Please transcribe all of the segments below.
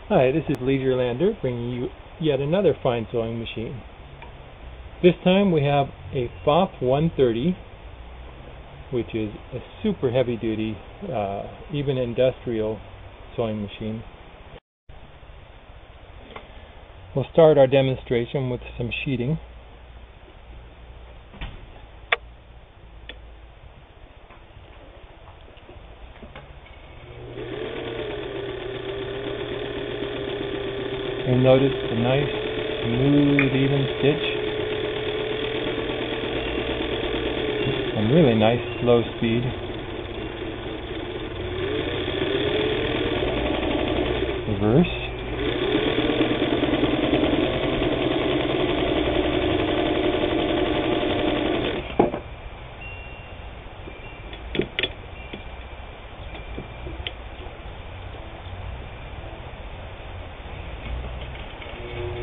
Hi, this is Leisure bringing you yet another fine sewing machine. This time we have a Pfaff 130, which is a super heavy duty, even industrial sewing machine. We'll start our demonstration with some sheeting. You'll notice the nice, smooth, even stitch. And really nice slow speed. Reverse.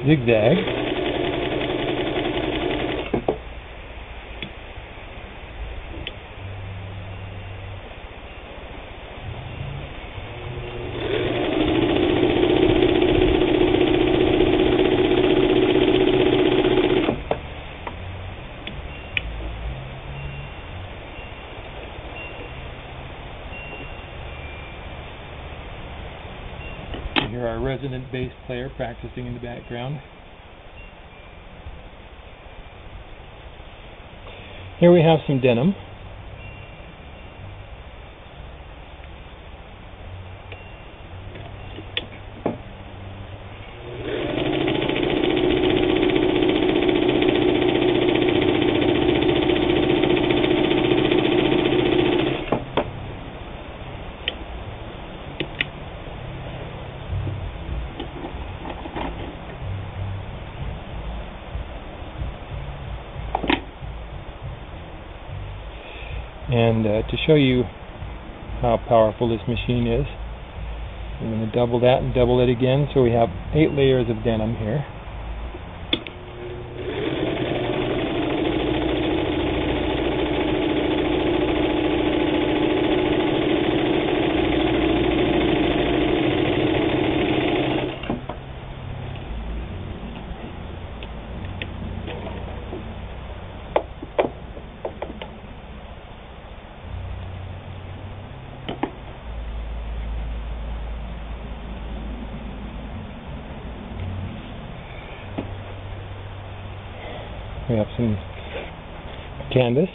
Zigzag. You hear our resident bass player practicing in the background. Here we have some denim. And to show you how powerful this machine is, I'm going to double that and double it again, so we have 8 layers of denim here. We have some canvas.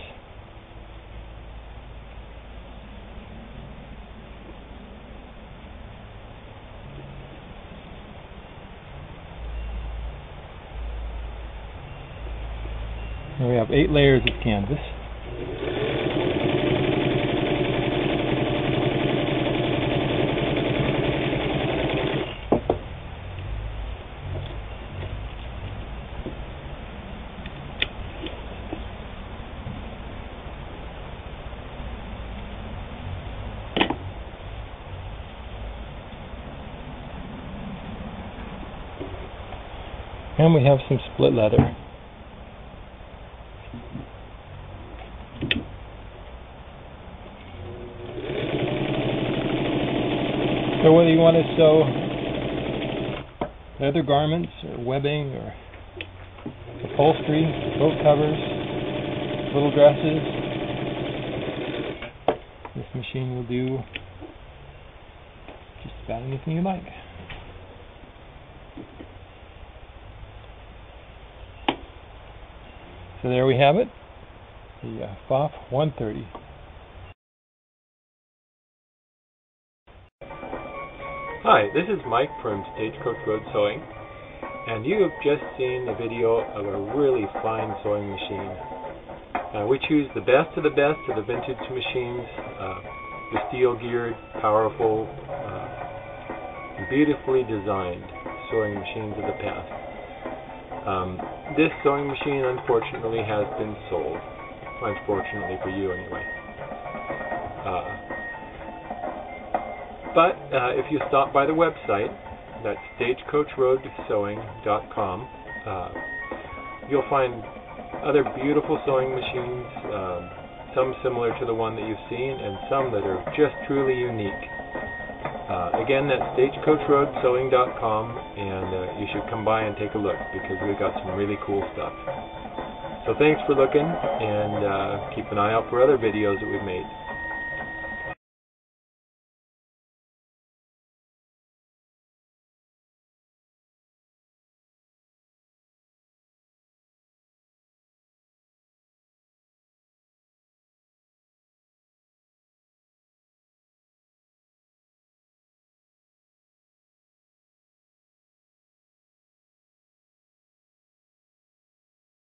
And we have 8 layers of canvas. And we have some split leather. So whether you want to sew leather garments or webbing or upholstery, coat covers, little dresses, this machine will do just about anything you like. So there we have it, the Pfaff 130. Hi, this is Mike from Stagecoach Road Sewing, and you have just seen a video of a really fine sewing machine. We choose the best of the vintage machines, the steel-geared, powerful, beautifully designed sewing machines of the past. This sewing machine unfortunately has been sold. Unfortunately for you anyway. But if you stop by the website, that's stagecoachroadsewing.com, you'll find other beautiful sewing machines, some similar to the one that you've seen and some that are just truly unique. Again, that's stagecoachroadsewing.com, and you should come by and take a look because we've got some really cool stuff. So thanks for looking, and keep an eye out for other videos that we've made.